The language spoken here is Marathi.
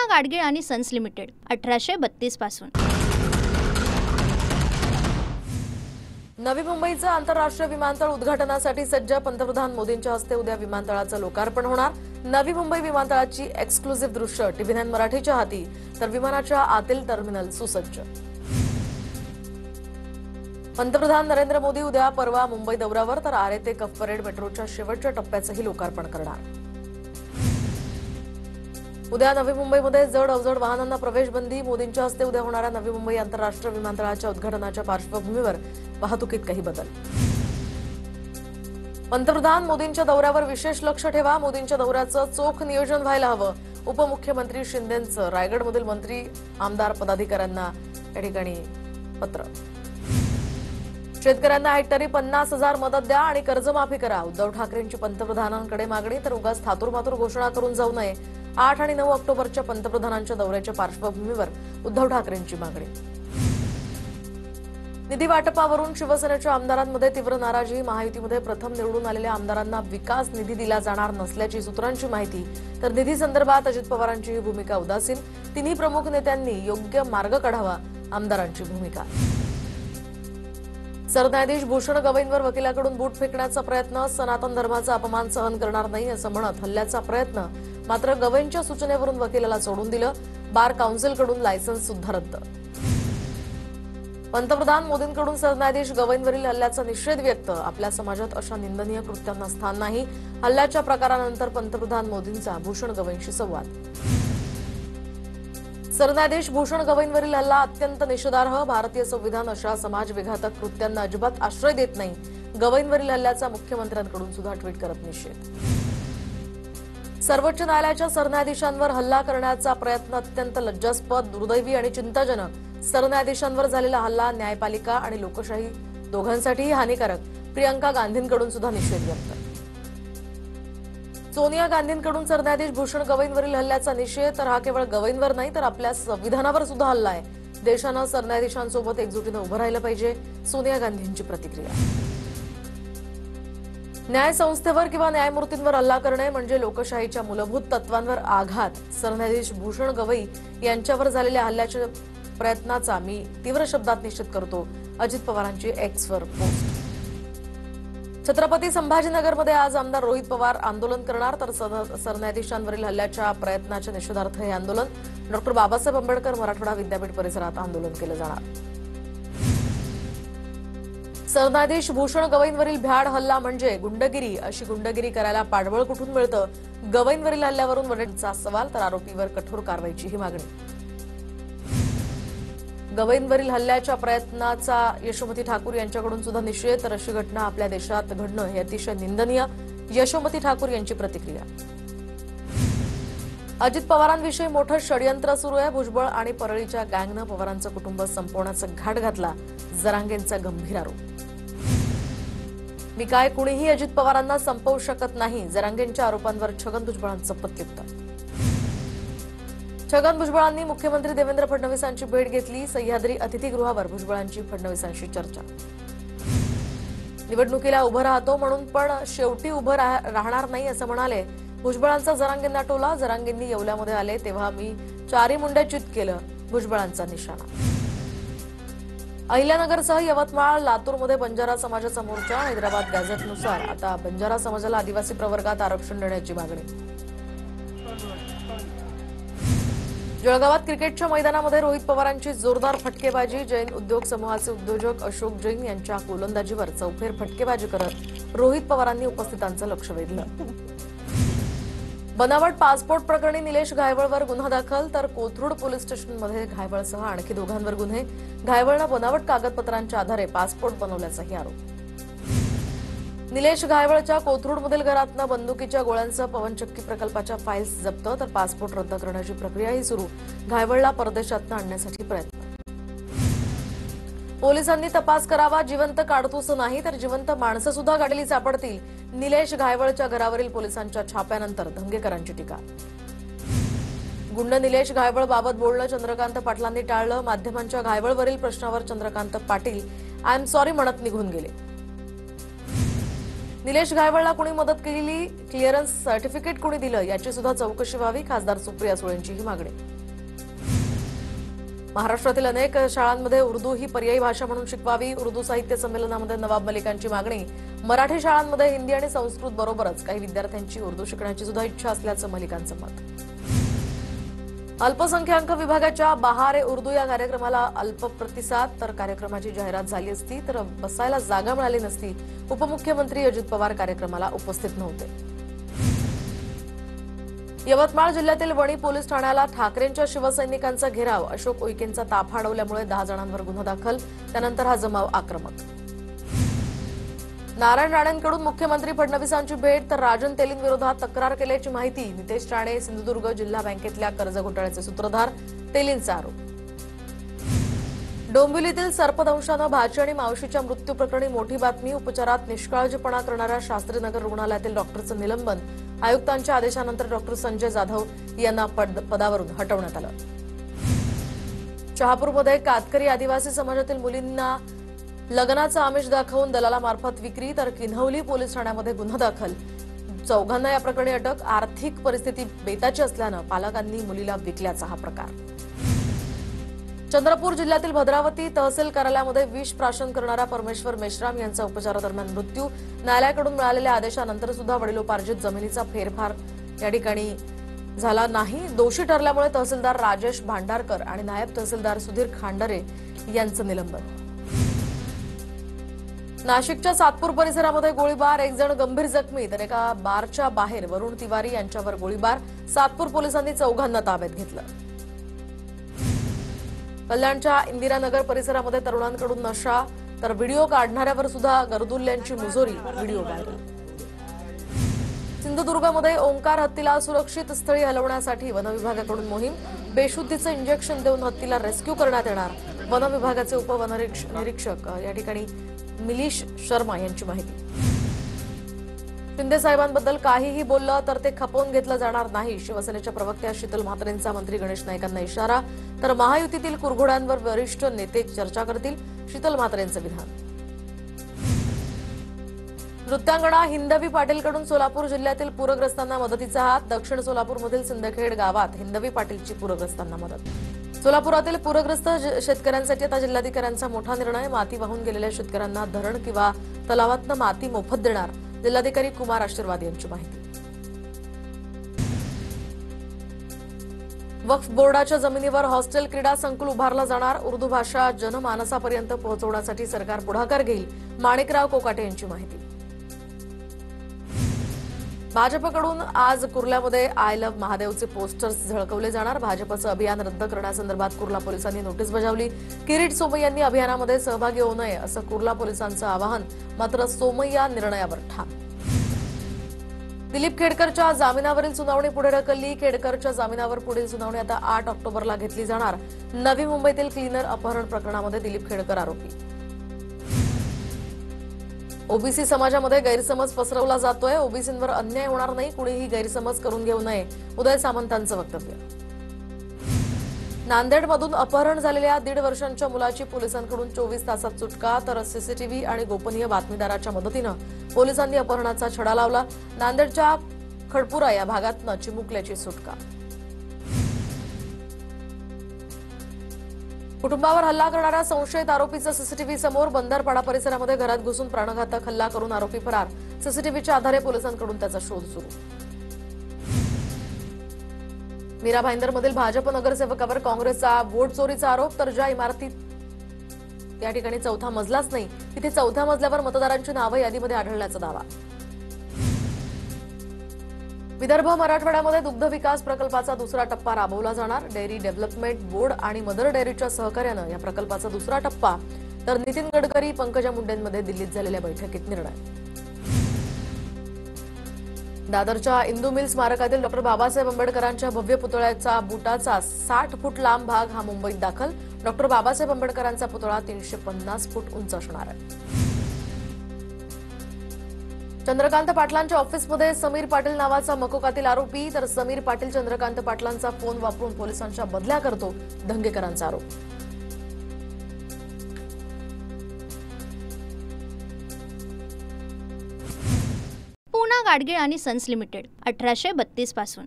गाडगीळ आणि सन्स लिमिटेड 1832 पासून। नवी मुंबईचं आंतरराष्ट्रीय विमानतळ उद्घाटनासाठी सज्ज पंतप्रधान मोदींच्या हस्ते उद्या विमानतळाचं लोकार्पण होणार। नवी मुंबई विमानतळाची एक्सक्लुझिव्ह दृश्य टीव्ही9 मराठीच्या हाती, तर विमानाच्या आतील टर्मिनल सुसज्ज। पंतप्रधान नरेंद्र मोदी उद्या परवा मुंबई दौऱ्यावर, तर आरे ते कफ परेड मेट्रोच्या शेवटच्या टप्प्याचंही लोकार्पण करणार। उद्या नवी मुंबईमध्ये जड अवजड वाहनांना प्रवेश बंदी। मोदींच्या हस्ते उद्या होणाऱ्या नवी मुंबई आंतरराष्ट्रीय विमानतळाच्या उद्घाटनाच्या पार्श्वभूमीवर वाहतुकीत काही बदल। पंतप्रधान मोदींच्या दौऱ्यावर विशेष लक्ष ठेवा। मोदींच्या दौऱ्याचं चोख नियोजन व्हायला हवं। उपमुख्यमंत्री शिंदेंचं रायगडमधील मंत्री आमदार पदाधिकाऱ्यांना या ठिकाणी पत्र। शेतकऱ्यांना हेक्टरी 50,000 मदत द्या आणि कर्जमाफी करा। उद्धव ठाकरेंची पंतप्रधानांकडे मागणी, तर उगाच थातुरमातुर घोषणा करून जाऊ नये। 8 आणि 9 ऑक्टोबरच्या पंतप्रधानांच्या दौऱ्याच्या पार्श्वभूमीवर उद्धव ठाकरेंची मागणी। निधी वाटपावरून शिवसेनेच्या आमदारांमध्ये तीव्र नाराजी। महायुतीमध्ये प्रथम निवडून आलेल्या आमदारांना विकास निधी दिला जाणार नसल्याची सूत्रांची माहिती, तर निधी संदर्भात अजित पवारांची ही भूमिका उदासीन। तिन्ही प्रमुख नेत्यांनी योग्य मार्ग काढावा, आमदारांची भूमिका। सरन्यायाधीश भूषण गवईंवर वकिलाकडून बूट फेकण्याचा प्रयत्न। सनातन धर्माचा अपमान सहन करणार नाही असं म्हणत हल्ल्याचा प्रयत्न, मात्र गवईंच्या सूचनेवरून वकिलाला सोडून दिलं। बार काउन्सिलकडून लायसन्स सुद्धा रद्द। पंतप्रधान मोदींकडून सरन्यायाधीश गवईंवरील हल्ल्याचा निषेध व्यक्त। आपल्या समाजात अशा निंदनीय कृत्यांना स्थान नाही। हल्ल्याच्या प्रकारानंतर पंतप्रधान मोदींचा भूषण गवईंशी संवाद। सरन्यायाधीश भूषण गवईंवरील हल्ला अत्यंत निषेधार्ह। भारतीय संविधान अशा समाजविघातक कृत्यांना अजिबात आश्रय देत नाही। गवईंवरील हल्ल्याचा मुख्यमंत्र्यांकडून सुद्धा ट्विट करत निषेध। सर्वोच्च न्यायालयाच्या सरन्यायाधीशांवर हल्ला करण्याचा प्रयत्न अत्यंत लज्जास्पद, दुर्दैवी आणि चिंताजनक। सरन्यायाधीशांवर झालेला हल्ला न्यायपालिका आणि लोकशाही दोघांसाठीही हानिकारक। प्रियंका गांधींकडून सुद्धा निषेध व्यक्त। सोनिया गांधींकडून सरन्यायाधीश भूषण गवईंवरील हल्ल्याचा निषेध, तर हा केवळ गवईंवर नाही तर आपल्या संविधानावर सुद्धा हल्ला आहे। देशानं सरन्यायाधीशांसोबत एकजुटीनं उभं राहिलं पाहिजे, सोनिया गांधींची प्रतिक्रिया। न्यायसंस्थेवर किंवा न्यायमूर्तींवर हल्ला करणे म्हणजे लोकशाहीच्या मूलभूत तत्वांवर आघात। सरन्यायाधीश भूषण गवई यांच्यावर झालेल्या हल्ल्याच्या प्रयत्नाचा मी तीव्र शब्दात निषेध करतो, अजित पवारांची एक्सवर पोस्ट। छत्रपती संभाजीनगरमध्ये आज आमदार रोहित पवार आंदोलन करणार, तर सरन्यायाधीशांवरील हल्ल्याच्या प्रयत्नाच्या निषेधार्थ हे आंदोलन। डॉक्टर बाबासाहेब आंबेडकर मराठवाडा विद्यापीठ परिसरात आंदोलन केलं जाणार। सरन्यायाधीश भूषण गवईंवरील भ्याड हल्ला म्हणजे गुंडगिरी। अशी गुंडगिरी करायला पाठबळ कुठून मिळतं? गवईंवरील हल्ल्यावरून वडीलचा सवाल, तर आरोपीवर कठोर कारवाईची ही मागणी। गवईंवरील हल्ल्याच्या प्रयत्नाचा यशोमती ठाकूर यांच्याकडून सुद्धा निषेध, तर अशी घटना आपल्या देशात घडणं हे अतिशय निंदनीय, यशोमती ठाकूर यांची प्रतिक्रिया। अजित पवारांविषयी मोठं षडयंत्र सुरू आहे। भुजबळ आणि परळीच्या गँगनं पवारांचं कुटुंब संपवण्याचा घाट घातला, जरांगेंचा गंभीर आरोप। मी काय कुणीही अजित पवारांना संपवू शकत नाही, जरांगेंच्या आरोपांवर छगन भुजबळांचं प्रत्युत्तर। छगन भुजबळांनी मुख्यमंत्री देवेंद्र फडणवीसांची भेट घेतली। सह्याद्री अतिथीगृहावर भुजबळांची फडणवीसांशी चर्चा। निवडणुकीला उभं राहतो म्हणून पण शेवटी उभं राहणार नाही असं म्हणाले। भुजबळांचा जरांगेंना टोला। जरांगेंनी येवल्यामध्ये आले तेव्हा मी 4 मुंड्या चित केलं, भुजबळांचा निशाणा। अहिल्यानगरसह यवतमाळ, लातूरमध्ये बंजारा समाजाचा मोर्चा। हैदराबाद गॅझेटनुसार आता बंजारा समाजाला आदिवासी प्रवर्गात आरक्षण देण्याची मागणी। जळगावात क्रिकेटच्या मैदानामध्ये रोहित पवारांची जोरदार फटकेबाजी। जैन उद्योग समूहाचे उद्योजक अशोक जैन यांच्या गोलंदाजीवर चौफेर फटकेबाजी करत रोहित पवारांनी उपस्थितांचं लक्ष वेधलं। बनावट पासपोर्ट प्रकरणी निलेश घायवळवर गुन्हा दाखल, तर कोथरूड पोलीस स्टेशनमध्ये घायवळसह आणखी दोघांवर गुन्हे। घायवळनं बनावट कागदपत्रांच्या आधारे पासपोर्ट बनवल्याचाही आरोप। निलेश घायवळच्या कोथरूडमधील घरातनं बंदुकीच्या गोळ्यांसह पवनचक्की प्रकल्पाच्या फाईल्स जप्त, तर पासपोर्ट रद्द करण्याची प्रक्रियाही सुरू। घायवळला परदेशातनं आणण्यासाठी प्रयत्न। पोलिसांनी तपास करावा, जिवंत काडतूस नाही तर जिवंत माणसं सुद्धा गाडीली सापडतील। निलेश घायवळच्या घरावरील पोलिसांच्या छाप्यानंतर धंगेकरांची टीका। गुंड निलेश घायवळ बाबत बोलणं चंद्रकांत पाटलांनी टाळलं। माध्यमांच्या घायवळवरील प्रश्नावर Chandrakant Patil I am sorry म्हणत निघून गेले। निलेश घायवळला कुणी मदत केली, क्लिअरन्स सर्टिफिकेट कुणी दिलं याची सुद्धा चौकशी व्हावी, खासदार सुप्रिया सुळेंची ही मागणी। महाराष्ट्रातील अनेक शाळांमध्ये उर्दू ही पर्यायी भाषा म्हणून शिकवावी. उर्दू साहित्य संमेलनामध्ये नवाब मलिकांची मागणी. मराठी शाळांमध्ये हिंदी आणि संस्कृत बरोबरच काही विद्यार्थ्यांची उर्दू शिकण्याची सुद्धा इच्छा असल्याचं मलिकांचं मत. अल्पसंख्याक विभागाच्या बहार ए उर्दू या कार्यक्रमाला अल्प प्रतिसाद. तर कार्यक्रमाची जाहिरात झाली असती तर बसायला जागा मिळाली नसती. उपमुख्यमंत्री अजित पवार कार्यक्रमाला उपस्थित नव्हते. यवतमाळ जिल्ह्यातील वणी पोलीस ठाण्याला ठाकरेंच्या शिवसैनिकांचा घेराव. अशोक उईकेंचा ताफा अडवल्यामुळे 10 जणांवर गुन्हा दाखल. त्यानंतर हा जमाव आक्रमक. नारायण राणेंकडून मुख्यमंत्री फडणवीसांची भेट. तर राजन तेलींविरोधात तक्रार केल्याची माहिती. नितेश राणे सिंधुदुर्ग जिल्हा बँकेतल्या कर्ज घोटाळ्याचे सूत्रधार. तेलींचा आरोप. डोंबिवलीतील सर्पदंशानं भाची आणि मावशीच्या मृत्यू प्रकरणी मोठी बातमी. उपचारात निष्काळजीपणा करणाऱ्या शास्त्रीनगर रुग्णालयातील डॉक्टरचं निलंबन. आयुक्तांच्या आदेशानंतर डॉक्टर संजय जाधव यांना पदावरून हटवण्यात आलं. शहापूरमध्ये कातकरी आदिवासी समाजातील मुलींना लग्नाचं आमिष दाखवून दलालामार्फत विक्री. तर किन्हवली पोलीस ठाण्यामध्ये गुन्हा दाखल. 4 या प्रकरणी अटक. आर्थिक परिस्थिती बेताची असल्यानं पालकांनी मुलीला विकल्याचा हा प्रकार. चंद्रपूर जिल्ह्यातील भद्रावती तहसील कार्यालयामध्ये विष प्राशन करणारा परमेश्वर मेश्राम यांचा उपचारादरम्यान मृत्यू. न्यायालयाकडून मिळालेल्या आदेशानंतर सुद्धा वडिलोपार्जित जमिनीचा फेरफार या ठिकाणी झाला नाही. दोषी ठरल्यामुळे तहसीलदार राजेश भांडारकर आणि नायब तहसीलदार सुधीर खांडरे यांचं निलंबन. नाशिकच्या सातपूर परिसरामध्ये गोळीबार. 1 जण गंभीर जखमी. तर एका बारच्या बाहेर वरुण तिवारी यांच्यावर गोळीबार. सातपूर पोलिसांनी 4 ताब्यात घेतलं. कल्याणच्या इंदिरानगर परिसरामध्ये तरुणांकडून नशा. तर व्हिडिओ काढणाऱ्यावर सुद्धा गर्दुल्ल्यांची मुजोरी. Video viral. सिंधुदुर्गमध्ये ओंकार हत्तीला सुरक्षित स्थळी हलवण्यासाठी वनविभागाकडून मोहीम. बेशुद्धीचं इंजेक्शन देऊन हत्तीला रेस्क्यू करण्यात येणार. वनविभागाचे उपवननिरीक्षक या ठिकाणी मिलिश शर्मा यांची माहिती. शिंदे साहेबांबद्दल काहीही बोललं तर ते खपवून घेतलं जाणार नाही. शिवसेनेच्या प्रवक्त्या शीतल म्हात्रेंचा मंत्री गणेश नाईकांना इशारा. तर महायुतीतील कुरघोड्यांवर वरिष्ठ नेते चर्चा करतील. शीतल म्हात्रेंचं विधान. नृत्यांगणा हिंदवी पाटीलकडून सोलापूर जिल्ह्यातील पूरग्रस्तांना मदतीचा हात. दक्षिण सोलापूरमधील सिंदखेड गावात हिंदवी पाटीलची पूरग्रस्तांना मदत. सोलापुरातील पूरग्रस्त शेतकऱ्यांसाठी आता जिल्हाधिकाऱ्यांचा मोठा निर्णय. माती वाहून गेलेल्या शेतकऱ्यांना धरण किंवा तलावातनं माती मोफत देणार. जिल्हाधिकारी कुमार आशीर्वाद यांची माहिती. वक्फ बोर्डाच्या जमिनीवर हॉस्टेल क्रीडा संकुल उभारलं जाणार. उर्दू भाषा जनमानसापर्यंत पोहोचवण्यासाठी सरकार पुढाकार घेईल. माणिकराव कोकाटे यांची माहिती. भाजपकडून आज कुर्ल्यामध्ये आय लव्ह महादेवचे पोस्टर्स झळकवले जाणार. भाजपचं अभियान रद्द करण्यासंदर्भात कुर्ला पोलिसांनी नोटीस बजावली. किरीट सोमय्यांनी अभियानामध्ये सहभागी होऊ नये असं कुर्ला पोलिसांचं आवाहन. मात्र सोमय्या निर्णयावर ठाम. दिलीप खेडकरच्या जामिनावरील सुनावणी पुढे ढकलली. खेडकरच्या जामिनावर पुढील सुनावणी आता 8 ऑक्टोबरला घेतली जाणार. नवी मुंबईतील क्लीनर अपहरण प्रकरणामध्ये दिलीप खेडकर आरोपी. ओबीसी समाजामध्ये गैरसमज पसरवला जातोय. ओबीसींवर अन्याय होणार नाही. कुणीही गैरसमज करून घेऊ नये. उदय सामंतांचं वक्तव्य. नांदेडमधून अपहरण झालेल्या 1.5 वर्षांच्या मुलाची पोलिसांकडून 24 तासात सुटका. तर सीसीटीव्ही आणि गोपनीय बातमीदाराच्या मदतीनं पोलिसांनी अपहरणाचा छडा लावला. नांदेडच्या खडपुरा या भागातनं चिमुकल्याची सुटका. कुटुंबावर हल्ला करणाऱ्या संशयित आरोपीचा सीसीटीव्ही समोर. बंदरपाडा परिसरामध्ये घरात घुसून प्राणघातक हल्ला करून आरोपी फरार. सीसीटीव्हीच्या आधारे पोलिसांकडून त्याचा शोध सुरू. मीरा भाईंदरमधील भाजप नगरसेवकावर काँग्रेसचा वोट चोरीचा आरोप. तर ज्या इमारतीत या ठिकाणी 4था मजलाच नाही तिथे 4थ्या मजल्यावर मतदारांची नावं यादीमध्ये आढळल्याचा दावा. विदर्भ मराठवाड्यामध्ये दुग्ध विकास प्रकल्पाचा 2रा टप्पा राबवला जाणार. डेअरी डेव्हलपमेंट बोर्ड आणि मदर डेअरीच्या सहकार्यानं या प्रकल्पाचा 2रा टप्पा. तर नितीन गडकरी पंकजा मुंडेंमध्ये दिल्लीत झालेल्या बैठकीत निर्णय. दादरच्या इंदू मिल स्मारकातील डॉ बाबासाहेब आंबेडकरांच्या भव्य पुतळ्याचा बुटाचा 60 फूट लांब भाग हा मुंबईत दाखल. डॉ बाबासाहेब आंबेडकरांचा पुतळा 350 फूट उंच असणार आहे. चंद्रकांत पाटलांच्या ऑफिसमध्ये समीर पाटील नावाचा मकोकातील आरोपी. तर समीर पाटील चंद्रकांत पाटलांचा फोन वापरून पोलिसांच्या बदल्या करतो. धंगेकरांचा आरोप. पूना गाडगीळ आणि सन्स लिमिटेड 1832 पासून